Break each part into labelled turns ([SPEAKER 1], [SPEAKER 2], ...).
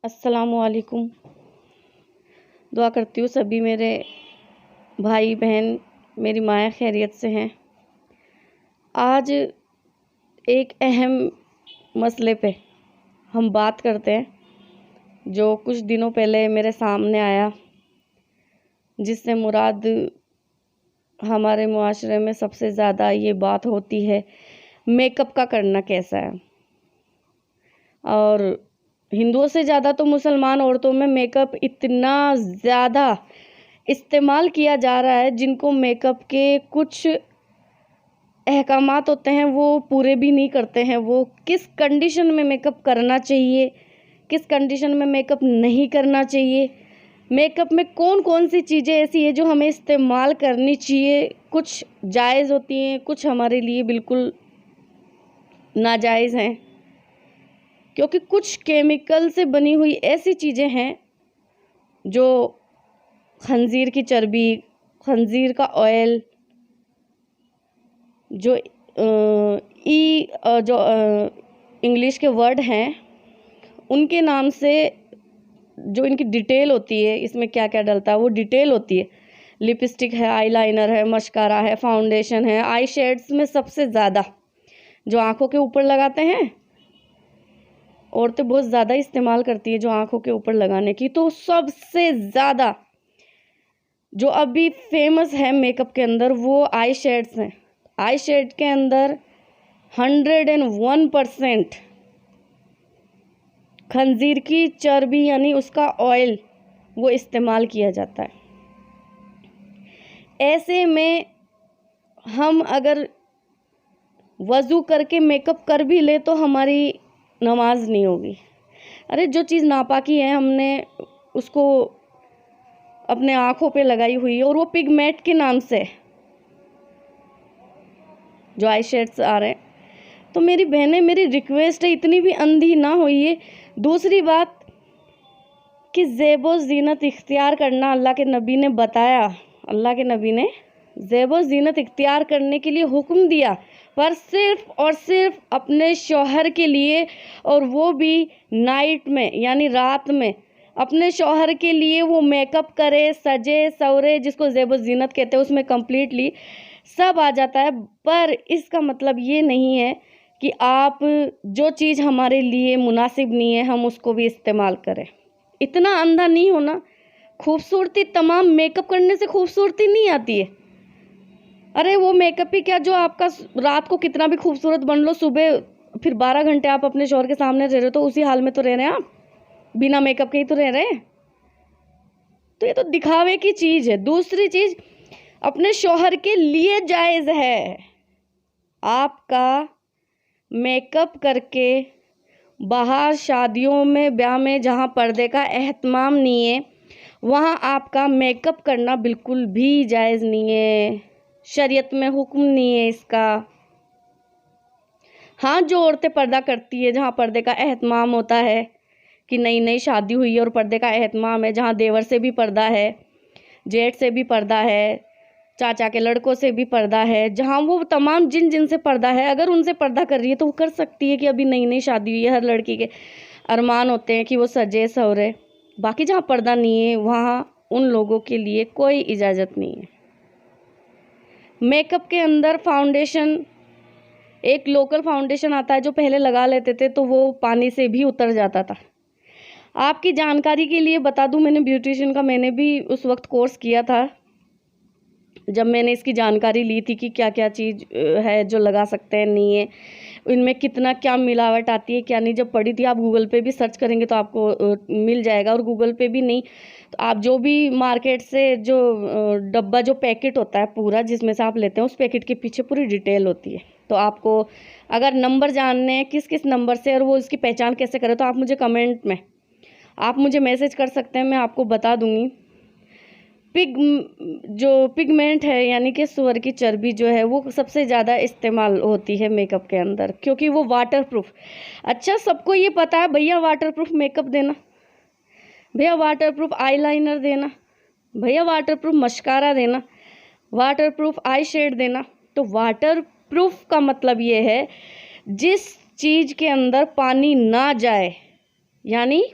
[SPEAKER 1] अस्सलामुअलैकुम। दुआ करती हूँ सभी मेरे भाई बहन, मेरी माएँ खैरियत से हैं। आज एक अहम मसले पे हम बात करते हैं, जो कुछ दिनों पहले मेरे सामने आया, जिससे मुराद हमारे मुआशरे में सबसे ज़्यादा ये बात होती है, मेकअप का करना कैसा है। और हिंदुओं से ज़्यादा तो मुसलमान औरतों में मेकअप इतना ज़्यादा इस्तेमाल किया जा रहा है, जिनको मेकअप के कुछ अहकामात होते हैं वो पूरे भी नहीं करते हैं। वो किस कंडीशन में मेकअप करना चाहिए, किस कंडीशन में मेकअप नहीं करना चाहिए, मेकअप में कौन कौन सी चीज़ें ऐसी है जो हमें इस्तेमाल करनी चाहिए, कुछ जायज़ होती हैं, कुछ हमारे लिए बिल्कुल नाजायज़ हैं, क्योंकि कुछ केमिकल से बनी हुई ऐसी चीज़ें हैं जो खंजीर की चर्बी, खंजीर का ऑयल, जो इंग्लिश के वर्ड हैं उनके नाम से जो इनकी डिटेल होती है, इसमें क्या क्या डलता है वो डिटेल होती है। लिपस्टिक है, आईलाइनर है, मस्कारा है, फाउंडेशन है, आई शेड्स में सबसे ज़्यादा जो आँखों के ऊपर लगाते हैं, औरतें बहुत ज़्यादा इस्तेमाल करती है जो आँखों के ऊपर लगाने की। तो सबसे ज़्यादा जो अभी फेमस है मेकअप के अंदर वो आई शेड्स हैं। आई शेड के अंदर 101% खंजीर की चर्बी यानी उसका ऑयल वो इस्तेमाल किया जाता है। ऐसे में हम अगर वज़ू करके मेकअप कर भी ले तो हमारी नमाज नहीं होगी। अरे जो चीज़ नापाकी है हमने उसको अपने आँखों पे लगाई हुई है, और वो पिगमेंट के नाम से जो आई शेड्स आ रहे हैं। तो मेरी बहनें, मेरी रिक्वेस्ट है, इतनी भी अंधी ना होइए। दूसरी बात कि ज़ेबो ज़ीनत इख्तियार करना अल्लाह के नबी ने बताया, अल्लाह के नबी ने ज़ेबो ज़ीनत इख्तियार करने के लिए हुक्म दिया, पर सिर्फ़ और सिर्फ अपने शौहर के लिए, और वो भी नाइट में यानी रात में अपने शौहर के लिए वो मेकअप करे, सजे सवरे, जिसको ज़ेबो ज़ीनत कहते हैं, उसमें कम्प्लीटली सब आ जाता है। पर इसका मतलब ये नहीं है कि आप जो चीज़ हमारे लिए मुनासिब नहीं है हम उसको भी इस्तेमाल करें। इतना अंधा नहीं होना। खूबसूरती तमाम मेकअप करने से खूबसूरती नहीं आती है। अरे वो मेकअप ही क्या, जो आपका रात को कितना भी खूबसूरत बन लो, सुबह फिर 12 घंटे आप अपने शौहर के सामने रह रहे हो तो उसी हाल में तो रह रहे हैं, आप बिना मेकअप के ही तो रह रहे हैं। तो ये तो दिखावे की चीज़ है। दूसरी चीज़, अपने शौहर के लिए जायज़ है आपका मेकअप करके बाहर शादियों में, ब्याह में, जहाँ पर्दे का एहतमाम नहीं है, वहाँ आपका मेकअप करना बिल्कुल भी जायज़ नहीं है। शरीयत में हुक्म नहीं है इसका। हाँ, जो औरतें पर्दा करती है, जहाँ पर्दे का एहतमाम होता है कि नई नई शादी हुई है और पर्दे का एहतमाम है, जहाँ देवर से भी पर्दा है, जेठ से भी पर्दा है, चाचा के लड़कों से भी पर्दा है, जहाँ वो तमाम जिन से पर्दा है, अगर उनसे पर्दा कर रही है तो वो कर सकती है कि अभी नई नई शादी हुई है। हर लड़की के अरमान होते हैं कि वो सजे सवरे। बाकी जहाँ पर्दा नहीं है वहाँ उन लोगों के लिए कोई इजाज़त नहीं है। मेकअप के अंदर फाउंडेशन, एक लोकल फाउंडेशन आता है जो पहले लगा लेते थे तो वो पानी से भी उतर जाता था। आपकी जानकारी के लिए बता दूं, मैंने ब्यूटिशियन का मैंने भी उस वक्त कोर्स किया था, जब मैंने इसकी जानकारी ली थी कि क्या क्या चीज़ है जो लगा सकते हैं, नहीं है, इनमें कितना क्या मिलावट आती है क्या नहीं। जब पढ़ी थी, आप गूगल पे भी सर्च करेंगे तो आपको मिल जाएगा। और गूगल पे भी नहीं तो आप जो भी मार्केट से जो डब्बा, जो पैकेट होता है पूरा जिसमें से आप लेते हैं, उस पैकेट के पीछे पूरी डिटेल होती है। तो आपको अगर नंबर जानने हैं किस किस नंबर से और वो इसकी पहचान कैसे करें, तो आप मुझे कमेंट में आप मुझे मैसेज कर सकते हैं, मैं आपको बता दूँगी। जो पिगमेंट है यानी कि सूअर की चर्बी जो है वो सबसे ज़्यादा इस्तेमाल होती है मेकअप के अंदर, क्योंकि वो वाटरप्रूफ। अच्छा, सबको ये पता है भैया वाटरप्रूफ मेकअप देना, भैया वाटरप्रूफ आईलाइनर देना, भैया वाटरप्रूफ मस्कारा देना, वाटरप्रूफ आई शेड देना। तो वाटरप्रूफ का मतलब ये है जिस चीज़ के अंदर पानी ना जाए, यानी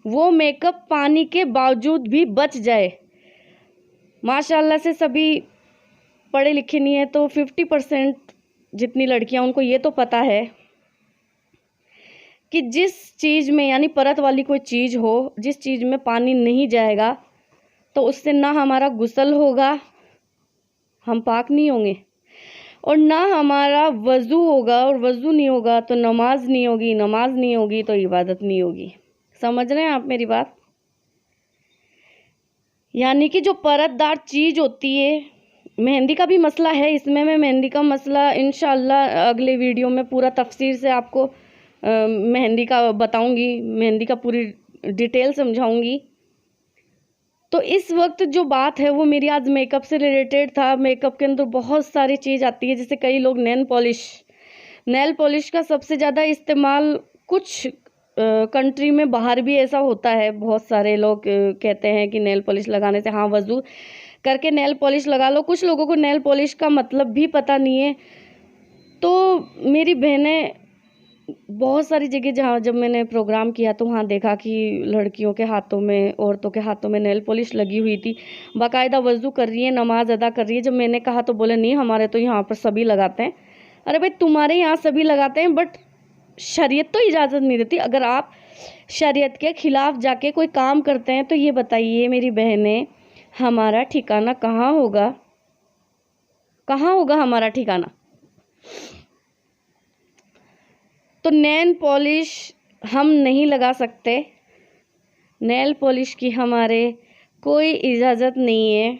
[SPEAKER 1] वो मेकअप पानी के बावजूद भी बच जाए। माशाल्लाह से सभी पढ़े लिखे नहीं है, तो 50% जितनी लड़कियां, उनको ये तो पता है कि जिस चीज़ में यानी परत वाली कोई चीज़ हो, जिस चीज़ में पानी नहीं जाएगा तो उससे ना हमारा गुस्ल होगा, हम पाक नहीं होंगे, और ना हमारा वज़ू होगा, और वज़ू नहीं होगा तो नमाज नहीं होगी, नमाज नहीं होगी तो इबादत नहीं होगी। समझ रहे हैं आप मेरी बात? यानी कि जो परतदार चीज़ होती है, मेहंदी का भी मसला है इसमें, मैं मेहंदी का मसला इंशाअल्लाह अगले वीडियो में पूरा तफसीर से आपको मेहंदी का बताऊंगी, मेहंदी का पूरी डिटेल समझाऊंगी। तो इस वक्त जो बात है वो मेरी आज मेकअप से रिलेटेड था। मेकअप के अंदर बहुत सारी चीज़ आती है, जैसे कई लोग नेल पॉलिश का सबसे ज़्यादा इस्तेमाल कुछ कंट्री में बाहर भी ऐसा होता है। बहुत सारे लोग कहते हैं कि नेल पॉलिश लगाने से, हाँ वज़ू करके नेल पॉलिश लगा लो। कुछ लोगों को नेल पॉलिश का मतलब भी पता नहीं है। तो मेरी बहनें बहुत सारी जगह जहाँ जब मैंने प्रोग्राम किया तो वहाँ देखा कि लड़कियों के हाथों में, औरतों के हाथों में नेल पॉलिश लगी हुई थी, बाकायदा वज़ू कर रही है, नमाज अदा कर रही है। जब मैंने कहा तो बोले नहीं, हमारे तो यहाँ पर सभी लगाते हैं। अरे भाई, तुम्हारे यहाँ सभी लगाते हैं, बट शरीयत तो इजाज़त नहीं देती। अगर आप शरीयत के ख़िलाफ़ जाके कोई काम करते हैं तो ये बताइए मेरी बहनें, हमारा ठिकाना कहाँ होगा? कहाँ होगा हमारा ठिकाना? तो नेल पॉलिश हम नहीं लगा सकते, नेल पॉलिश की हमारे कोई इजाज़त नहीं है।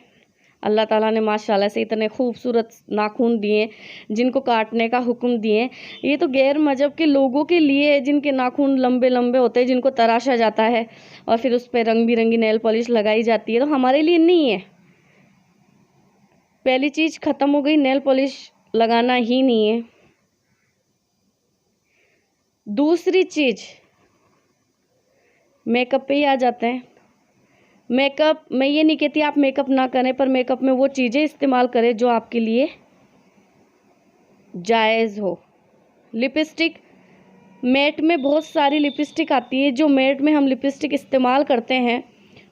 [SPEAKER 1] अल्लाह ताला ने माशाल्लाह से इतने खूबसूरत नाखून दिए, जिनको काटने का हुक्म दिए। ये तो गैर मजहब के लोगों के लिए है, जिनके नाखून लंबे लंबे होते हैं, जिनको तराशा जाता है और फिर उस पर रंग बिरंगी नेल पॉलिश लगाई जाती है। तो हमारे लिए नहीं है। पहली चीज़ ख़त्म हो गई, नेल पॉलिश लगाना ही नहीं है। दूसरी चीज़, मेकअप पे ही आ जाते हैं। मेकअप, मैं ये नहीं कहती आप मेकअप ना करें, पर मेकअप में वो चीज़ें इस्तेमाल करें जो आपके लिए जायज़ हो। लिपस्टिक, मैट में बहुत सारी लिपस्टिक आती है। जो मैट में हम लिपस्टिक इस्तेमाल करते हैं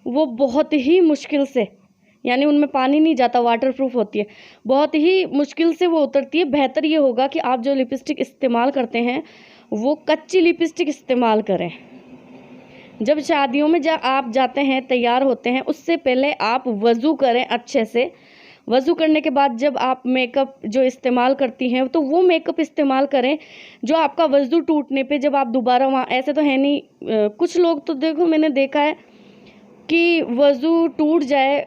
[SPEAKER 1] वो बहुत ही मुश्किल से, यानी उनमें पानी नहीं जाता, वाटर प्रूफ होती है, बहुत ही मुश्किल से वो उतरती है। बेहतर ये होगा कि आप जो लिपस्टिक इस्तेमाल करते हैं वो कच्ची लिपस्टिक इस्तेमाल करें। जब शादियों में आप जाते हैं, तैयार होते हैं, उससे पहले आप वज़ू करें अच्छे से। वज़ू करने के बाद जब आप मेकअप जो इस्तेमाल करती हैं तो वो मेकअप इस्तेमाल करें जो आपका वज़ू टूटने पे, जब आप दोबारा वहाँ, ऐसे तो है नहीं, कुछ लोग तो देखो मैंने देखा है कि वज़ू टूट जाए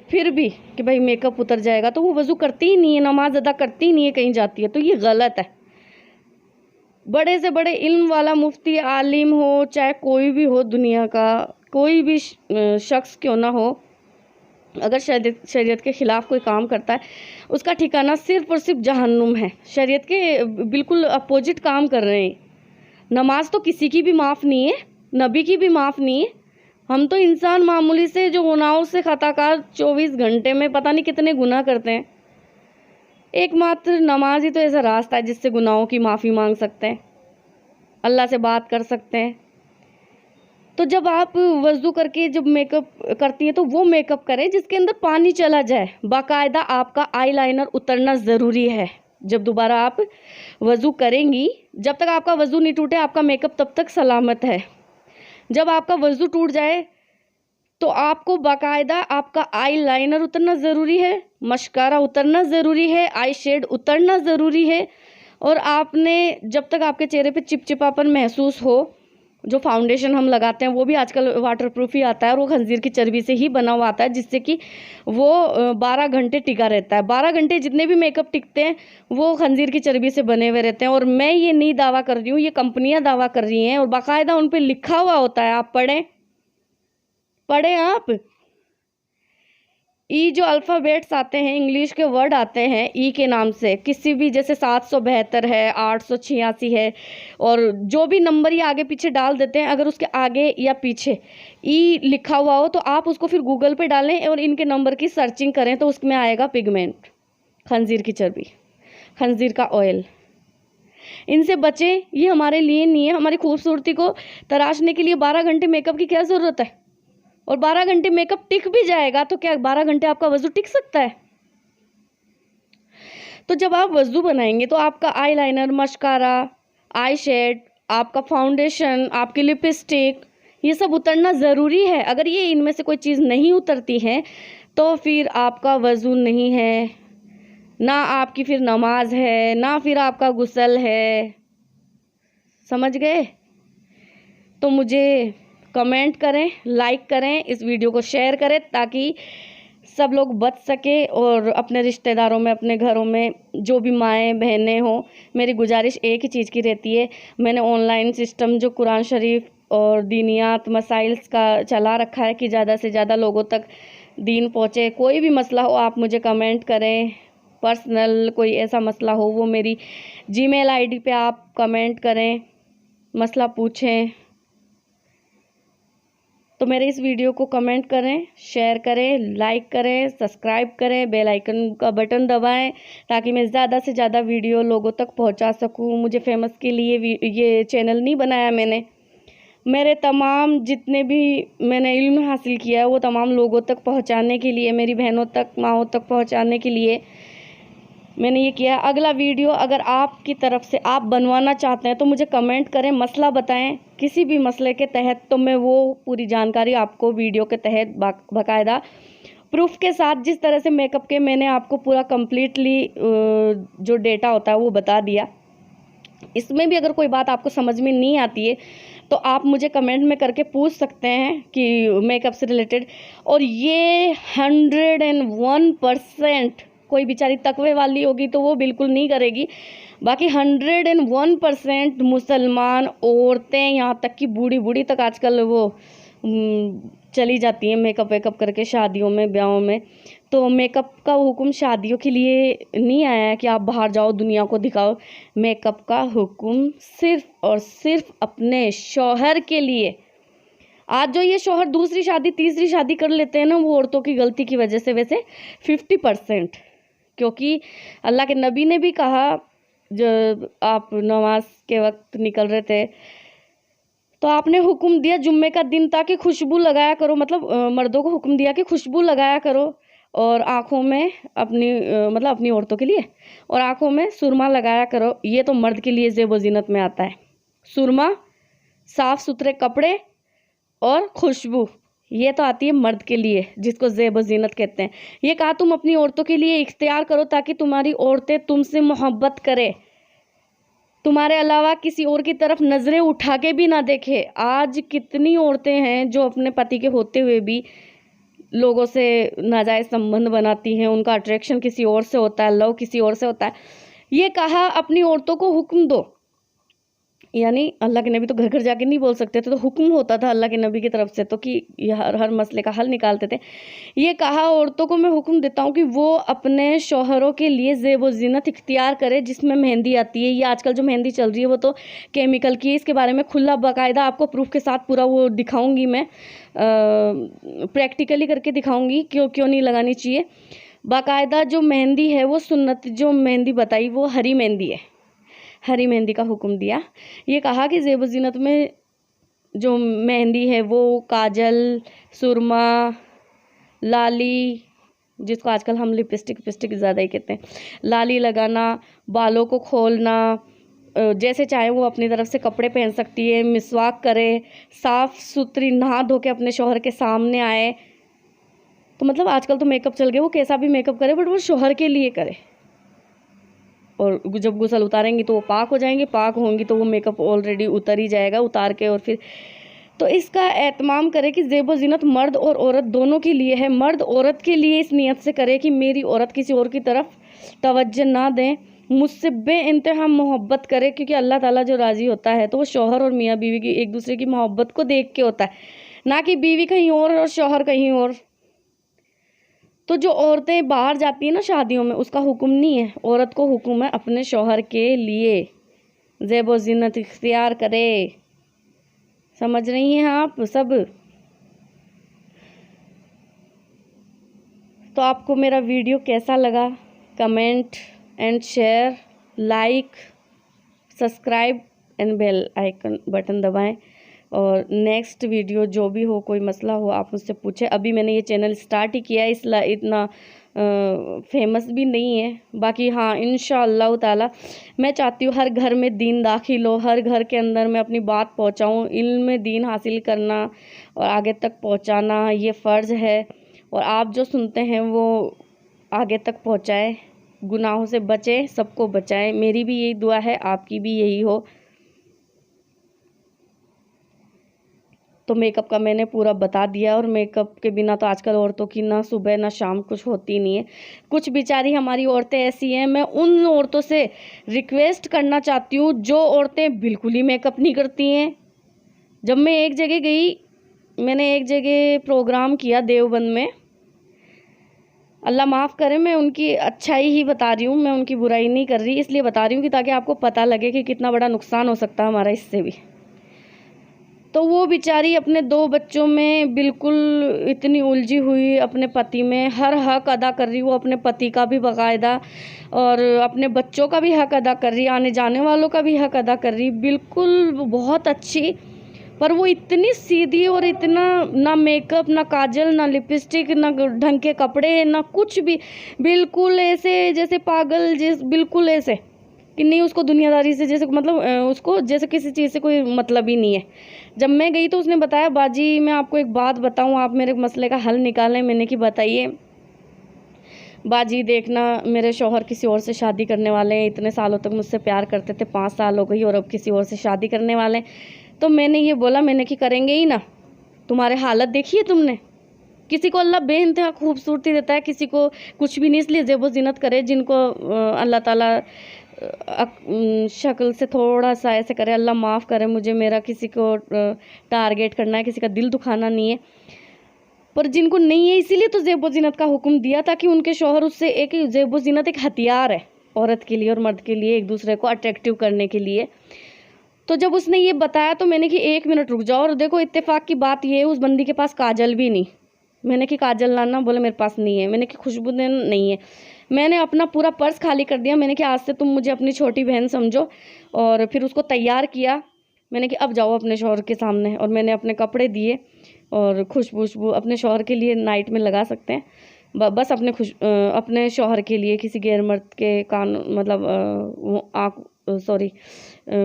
[SPEAKER 1] फिर भी कि भाई मेकअप उतर जाएगा, तो वो वज़ू करती ही नहीं है, नमाज अदा करती ही नहीं है, कहीं जाती है। तो ये गलत है। बड़े से बड़े इल्म वाला मुफ्ती आलिम हो, चाहे कोई भी हो, दुनिया का कोई भी शख्स क्यों ना हो, अगर शरीयत के ख़िलाफ़ कोई काम करता है, उसका ठिकाना सिर्फ़ और सिर्फ जहन्नुम है। शरीयत के बिल्कुल अपोजिट काम कर रहे हैं। नमाज तो किसी की भी माफ़ नहीं है, नबी की भी माफ़ नहीं है। हम तो इंसान मामूली से जो गुनाहों से खताकार 24 घंटे में पता नहीं कितने गुनाह करते हैं। एकमात्र नमाज ही तो ऐसा रास्ता है जिससे गुनाहों की माफ़ी मांग सकते हैं, अल्लाह से बात कर सकते हैं। तो जब आप वज़ू करके जब मेकअप करती हैं तो वो मेकअप करें जिसके अंदर पानी चला जाए। बाकायदा आपका आईलाइनर उतरना ज़रूरी है। जब दोबारा आप वज़ू करेंगी, जब तक आपका वज़ू नहीं टूटे आपका मेकअप तब तक सलामत है। जब आपका वज़ू टूट जाए तो आपको बाकायदा आपका आई लाइनर उतरना ज़रूरी है, मस्कारा उतरना ज़रूरी है, आई शेड उतरना ज़रूरी है। और आपने जब तक आपके चेहरे पे चिपचिपापन महसूस हो, जो फाउंडेशन हम लगाते हैं वो भी आजकल वाटरप्रूफ ही आता है और वो खंजीर की चर्बी से ही बना हुआ आता है, जिससे कि वो 12 घंटे टिका रहता है। 12 घंटे जितने भी मेकअप टिकते हैं वो खंजीर की चर्बी से बने हुए रहते हैं। और मैं ये नहीं दावा कर रही हूँ, ये कंपनियाँ दावा कर रही हैं और बाकायदा उन पर लिखा हुआ होता है। आप पढ़ें आप। ई जो अल्फ़ाबेट्स आते हैं, इंग्लिश के वर्ड आते हैं ई के नाम से, किसी भी, जैसे 772 है, 886 है, और जो भी नंबर ये आगे पीछे डाल देते हैं, अगर उसके आगे या पीछे ई लिखा हुआ हो तो आप उसको फिर गूगल पे डालें और इनके नंबर की सर्चिंग करें तो उसमें आएगा पिगमेंट, खंजीर की चर्बी, खंजीर का ऑयल। इनसे बचें, ये हमारे लिए नहीं है। हमारी खूबसूरती को तराशने के लिए 12 घंटे मेकअप की क्या ज़रूरत है? और 12 घंटे मेकअप टिक भी जाएगा तो क्या 12 घंटे आपका वजू टिक सकता है? तो जब आप वजू बनाएंगे तो आपका आई लाइनर, मस्कारा, आई शेड, आपका फाउंडेशन, आपकी लिपस्टिक, ये सब उतरना ज़रूरी है। अगर ये इनमें से कोई चीज़ नहीं उतरती है तो फिर आपका वजू नहीं है, ना आपकी फिर नमाज है, ना फिर आपका गुस्ल है। समझ गए? तो मुझे कमेंट करें, लाइक करें, इस वीडियो को शेयर करें ताकि सब लोग बच सके। और अपने रिश्तेदारों में, अपने घरों में जो भी माएँ बहनें हों, मेरी गुजारिश एक ही चीज़ की रहती है। मैंने ऑनलाइन सिस्टम जो कुरान शरीफ और दीनियात मसाइल्स का चला रखा है कि ज़्यादा से ज़्यादा लोगों तक दीन पहुँचे। कोई भी मसला हो आप मुझे कमेंट करें, पर्सनल कोई ऐसा मसला हो वो मेरी जीमेल आईडी पे आप कमेंट करें, मसला पूछें। तो मेरे इस वीडियो को कमेंट करें, शेयर करें, लाइक करें, सब्सक्राइब करें, बेल आइकन का बटन दबाएं ताकि मैं ज़्यादा से ज़्यादा वीडियो लोगों तक पहुंचा सकूं। मुझे फेमस के लिए ये चैनल नहीं बनाया मैंने। मेरे तमाम जितने भी मैंने इल्म हासिल किया है वो तमाम लोगों तक पहुंचाने के लिए, मेरी बहनों तक, माँओं तक पहुंचाने के लिए मैंने ये किया। अगला वीडियो अगर आपकी तरफ से आप बनवाना चाहते हैं तो मुझे कमेंट करें, मसला बताएं किसी भी मसले के तहत, तो मैं वो पूरी जानकारी आपको वीडियो के तहत बाकायदा प्रूफ के साथ, जिस तरह से मेकअप के मैंने आपको पूरा कम्प्लीटली जो डेटा होता है वो बता दिया। इसमें भी अगर कोई बात आपको समझ में नहीं आती है तो आप मुझे कमेंट में करके पूछ सकते हैं कि मेकअप से रिलेटेड। और ये 101% कोई बेचारी तकवे वाली होगी तो वो बिल्कुल नहीं करेगी, बाकी 101% मुसलमान औरतें, यहाँ तक कि बूढ़ी बूढ़ी तक आजकल वो चली जाती हैं मेकअप वेकअप करके शादियों में, ब्याहों में। तो मेकअप का हुक्म शादियों के लिए नहीं आया है कि आप बाहर जाओ दुनिया को दिखाओ। मेकअप का हुक्म सिर्फ और सिर्फ अपने शौहर के लिए। आज जो ये शौहर दूसरी शादी तीसरी शादी कर लेते हैं ना, वो औरतों की गलती की वजह से, वैसे 50%, क्योंकि अल्लाह के नबी ने भी कहा, जब आप नमाज के वक्त निकल रहे थे तो आपने हुक्म दिया जुम्मे का दिन था कि खुशबू लगाया करो, मतलब मर्दों को हुक्म दिया कि खुशबू लगाया करो और आँखों में अपनी मतलब अपनी औरतों के लिए, और आँखों में सुरमा लगाया करो। ये तो मर्द के लिए ज़ेब व ज़ीनत में आता है, सुरमा, साफ़ सुथरे कपड़े और खुशबू, ये तो आती है मर्द के लिए, जिसको ज़ेब व ज़ीनत कहते हैं। ये कहा तुम अपनी औरतों के लिए इख्तियार करो ताकि तुम्हारी औरतें तुमसे मोहब्बत करें, तुम्हारे अलावा किसी और की तरफ नज़रें उठा के भी ना देखे। आज कितनी औरतें हैं जो अपने पति के होते हुए भी लोगों से नाजायज़ संबंध बनाती हैं, उनका अट्रैक्शन किसी और से होता है, लव किसी और से होता है। ये कहा अपनी औरतों को हुक्म दो, यानी अल्लाह के नबी तो घर घर जाके नहीं बोल सकते थे, तो हुक्म होता था अल्लाह के नबी की तरफ से, तो कि हर मसले का हल निकालते थे। ये कहा औरतों को मैं हुक्म देता हूँ कि वो अपने शौहरों के लिए ज़ेब व ज़ीनत इख्तियार करे जिसमें मेहंदी आती है। ये आजकल जो मेहंदी चल रही है वो तो केमिकल की है, इसके बारे में खुला बाकायदा आपको प्रूफ के साथ पूरा वो दिखाऊँगी, मैं प्रैक्टिकली करके दिखाऊँगी क्यों नहीं लगानी चाहिए। बाकायदा जो मेहंदी है वो सुन्नत जो मेहंदी बताई वो हरी मेहंदी है, हरी मेहंदी का हुक्म दिया। ये कहा कि ज़ेब व ज़ीनत में जो मेहंदी है वो काजल, सुरमा, लाली, जिसको आजकल हम लिपस्टिक ज़्यादा ही कहते हैं, लाली लगाना, बालों को खोलना, जैसे चाहे वो अपनी तरफ से कपड़े पहन सकती है, मिसवाक करे, साफ़ सुथरी नहा धो के अपने शौहर के सामने आए। तो मतलब आजकल तो मेकअप चल गया, वो कैसा भी मेकअप करे बट वो शौहर के लिए करे। और जब गुस्ल उतारेंगी तो वो पाक हो जाएंगी, पाक होंगी तो वो मेकअप ऑलरेडी उतर ही जाएगा, उतार के। और फिर तो इसका एहतमाम करे कि ज़ेब व ज़ीनत मर्द और औरत दोनों के लिए है। मर्द औरत के लिए इस नियत से करे कि मेरी औरत किसी और की तरफ तवज्जो ना दें, मुझसे बेइंतहा मोहब्बत करे, क्योंकि अल्लाह ताला जो राज़ी होता है तो वो शौहर और मियाँ बीवी की एक दूसरे की मोहब्बत को देख के होता है, ना कि बीवी कहीं और शौहर कहीं और। तो जो औरतें बाहर जाती हैं ना शादियों में, उसका हुक्म नहीं है, औरत को हुक्म है अपने शौहर के लिए ज़ेब व ज़ीनत इख्तियार करे। समझ रही हैं आप सब? तो आपको मेरा वीडियो कैसा लगा? Comment and share, like, subscribe and bell icon button दबाएं। और नेक्स्ट वीडियो जो भी हो, कोई मसला हो, आप मुझसे पूछें। अभी मैंने ये चैनल स्टार्ट ही किया है, इसलिए इतना फेमस भी नहीं है। बाकी हाँ, इंशाअल्लाह ताला मैं चाहती हूँ हर घर में दीन दाखिल हो, हर घर के अंदर मैं अपनी बात पहुँचाऊँ। इल्म दीन हासिल करना और आगे तक पहुँचाना ये फ़र्ज़ है, और आप जो सुनते हैं वो आगे तक पहुँचाएँ, गुनाहों से बचें, सबको बचाएं। मेरी भी यही दुआ है, आपकी भी यही हो। तो मेकअप का मैंने पूरा बता दिया, और मेकअप के बिना तो आजकल औरतों की ना सुबह ना शाम कुछ होती नहीं है। कुछ बेचारी हमारी औरतें ऐसी हैं, मैं उन औरतों से रिक्वेस्ट करना चाहती हूँ जो औरतें बिल्कुल ही मेकअप नहीं करती हैं। जब मैं एक जगह गई, मैंने एक जगह प्रोग्राम किया देवबंद में, अल्लाह माफ़ करे, मैं उनकी अच्छाई ही बता रही हूँ, मैं उनकी बुराई नहीं कर रही, इसलिए बता रही हूँ कि ताकि आपको पता लगे कि कितना बड़ा नुकसान हो सकता है हमारा इससे भी। तो वो बेचारी अपने 2 बच्चों में बिल्कुल इतनी उलझी हुई, अपने पति में हर हक अदा कर रही, वो अपने पति का भी बाकायदा और अपने बच्चों का भी हक अदा कर रही, आने जाने वालों का भी हक अदा कर रही, बिल्कुल बहुत अच्छी। पर वो इतनी सीधी और इतना ना मेकअप, ना काजल, ना लिपस्टिक, ना ढंग के कपड़े, ना कुछ भी, बिल्कुल ऐसे जैसे पागल, बिल्कुल ऐसे कि नहीं, उसको दुनियादारी से जैसे मतलब उसको जैसे किसी चीज़ से कोई मतलब ही नहीं है। जब मैं गई तो उसने बताया, बाजी मैं आपको एक बात बताऊं, आप मेरे मसले का हल निकालें। मैंने कि बताइए। बाजी देखना, मेरे शौहर किसी और से शादी करने वाले हैं, इतने सालों तक मुझसे प्यार करते थे, 5 साल हो गई और अब किसी और से शादी करने वाले हैं। तो मैंने ये बोला, मैंने कि करेंगे ही ना, तुम्हारे हालत देखी है तुमने। किसी को अल्लाह बेइंतहा खूबसूरती देता है, किसी को कुछ भी नहीं, इसलिए ज़ेबो ज़ीनत करे। जिनको अल्लाह ताला शक्ल से थोड़ा सा ऐसे करे, अल्लाह माफ़ करे मुझे, मेरा किसी को टारगेट करना है, किसी का दिल दुखाना नहीं है। पर जिनको नहीं है, इसीलिए तो ज़ेबो ज़ीनत का हुक्म दिया, ताकि उनके शौहर उससे, एक ज़ेबो ज़ीनत एक हथियार है औरत के लिए और मर्द के लिए, एक दूसरे को अट्रैक्टिव करने के लिए। तो जब उसने ये बताया तो मैंने कि 1 मिनट रुक जाओ, और देखो इत्तेफाक की बात ये है, उस बंदी के पास काजल भी नहीं। मैंने कि काजल लाना, बोले मेरे पास नहीं है। मैंने कि खुशबू नहीं है। मैंने अपना पूरा पर्स खाली कर दिया। मैंने कि आज से तुम मुझे अपनी छोटी बहन समझो, और फिर उसको तैयार किया। मैंने कि अब जाओ अपने शौहर के सामने, और मैंने अपने कपड़े दिए और खुशबू अपने शौहर के लिए नाइट में लगा सकते हैं, बस अपने शौहर के लिए, किसी गैर मर्द के कान मतलब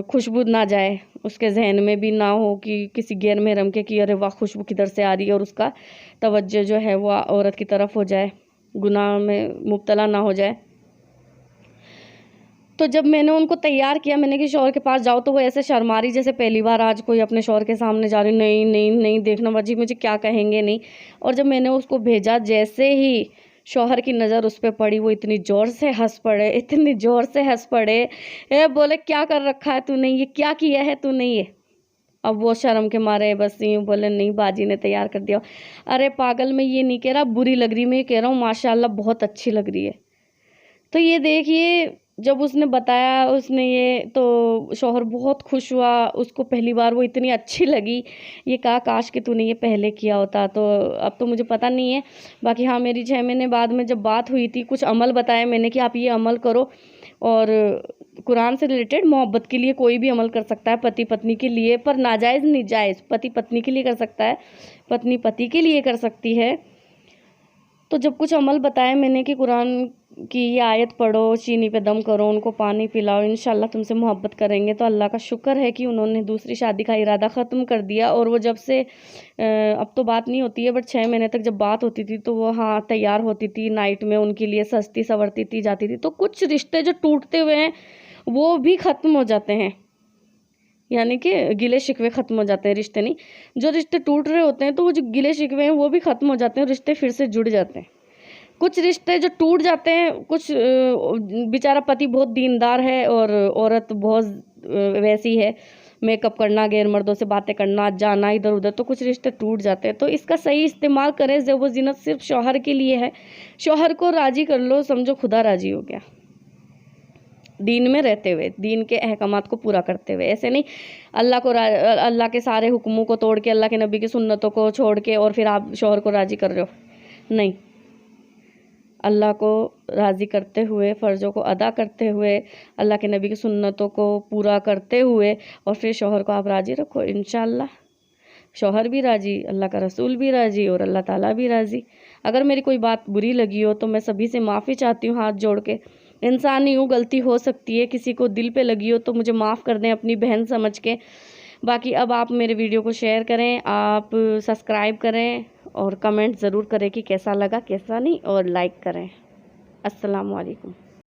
[SPEAKER 1] खुशबू ना जाए, उसके जहन में भी ना हो कि किसी गैर महरम के कि अरे वाह खुशबू किधर से आ रही है, और उसका तवज्जो जो है वो औरत की तरफ हो जाए, गुनाह में मुब्तला ना हो जाए। तो जब मैंने उनको तैयार किया, मैंने कि शौहर के पास जाओ, तो वो ऐसे शर्मा रही जैसे पहली बार आज कोई अपने शौहर के सामने जा रही, नहीं नहीं नहीं, देखना बाजी मुझे क्या कहेंगे नहीं। और जब मैंने उसको भेजा, जैसे ही शौहर की नज़र उस पर पड़ी, वो इतनी ज़ोर से हंस पड़े, इतनी ज़ोर से हंस पड़े, बोले क्या कर रखा है तूने, ये क्या किया है तूने ये। अब वो शर्म के मारे बस यूँ बोले, नहीं बाजी ने तैयार कर दिया। अरे पागल, मैं ये नहीं कह रहा बुरी लग रही, मैं ये कह रहा हूँ माशाल्लाह बहुत अच्छी लग रही है। तो ये देखिए, जब उसने बताया, उसने ये, तो शौहर बहुत खुश हुआ, उसको पहली बार वो इतनी अच्छी लगी। ये कहा काश कि तूने ये पहले किया होता। तो अब तो मुझे पता नहीं है, बाकी हाँ, मेरी 6 महीने बाद में जब बात हुई थी, कुछ अमल बताया मैंने कि आप ये अमल करो। और कुरान से रिलेटेड मोहब्बत के लिए कोई भी अमल कर सकता है, पति पत्नी के लिए, पर नाजायज़ नहीं, जायज़ पति पत्नी के लिए कर सकता है, पत्नी पति के लिए कर सकती है। तो जब कुछ अमल बताए मैंने कि कुरान की ये आयत पढ़ो, चीनी पे दम करो, उनको पानी पिलाओ, इंशाल्लाह तुमसे मोहब्बत करेंगे। तो अल्लाह का शुक्र है कि उन्होंने दूसरी शादी का इरादा ख़त्म कर दिया। और वो जब से अब तो बात नहीं होती है, बट 6 महीने तक जब बात होती थी तो वो हाँ तैयार होती थी, नाइट में उनके लिए सस्ती संवरती थी, जाती थी। तो कुछ रिश्ते जो टूटते हुए हैं वो भी ख़त्म हो जाते हैं, यानी कि गिले शिकवे ख़त्म हो जाते हैं, रिश्ते नहीं, जो रिश्ते टूट रहे होते हैं तो वो जो गिले शिकवे हैं वो भी ख़त्म हो जाते हैं, रिश्ते फिर से जुड़ जाते हैं। कुछ रिश्ते जो टूट जाते हैं, कुछ बेचारा पति बहुत दीनदार है और औरत बहुत वैसी है, मेकअप करना, गैर मर्दों से बातें करना, जाना इधर उधर, तो कुछ रिश्ते टूट जाते हैं। तो इसका सही इस्तेमाल करें। ज़ेबो ज़ीनत सिर्फ शौहर के लिए है, शौहर को राज़ी कर लो, समझो खुदा राज़ी हो गया। दीन में रहते हुए, दीन के अहकामात को पूरा करते हुए, ऐसे नहीं अल्लाह के सारे हुक्मों को तोड़ के, अल्लाह के नबी की सुन्नतों को छोड़ के और फिर आप शौहर को राज़ी कर रहे हो, नहीं। अल्लाह को राज़ी करते हुए, फ़र्ज़ों को अदा करते हुए, अल्लाह के नबी की सुन्नतों को पूरा करते हुए, और फिर शौहर को आप राज़ी रखो। इंशाअल्लाह शौहर भी राज़ी, अल्लाह का रसूल भी राज़ी और अल्लाह ताला भी राज़ी। अगर मेरी कोई बात बुरी लगी हो तो मैं सभी से माफ़ी चाहती हूँ हाथ जोड़ के। इंसान ही हूँ, गलती हो सकती है, किसी को दिल पे लगी हो तो मुझे माफ़ कर दें अपनी बहन समझ के। बाकी अब आप मेरे वीडियो को शेयर करें, आप सब्सक्राइब करें और कमेंट ज़रूर करें कि कैसा लगा कैसा नहीं, और लाइक करें। अस्सलामु अलैकुम।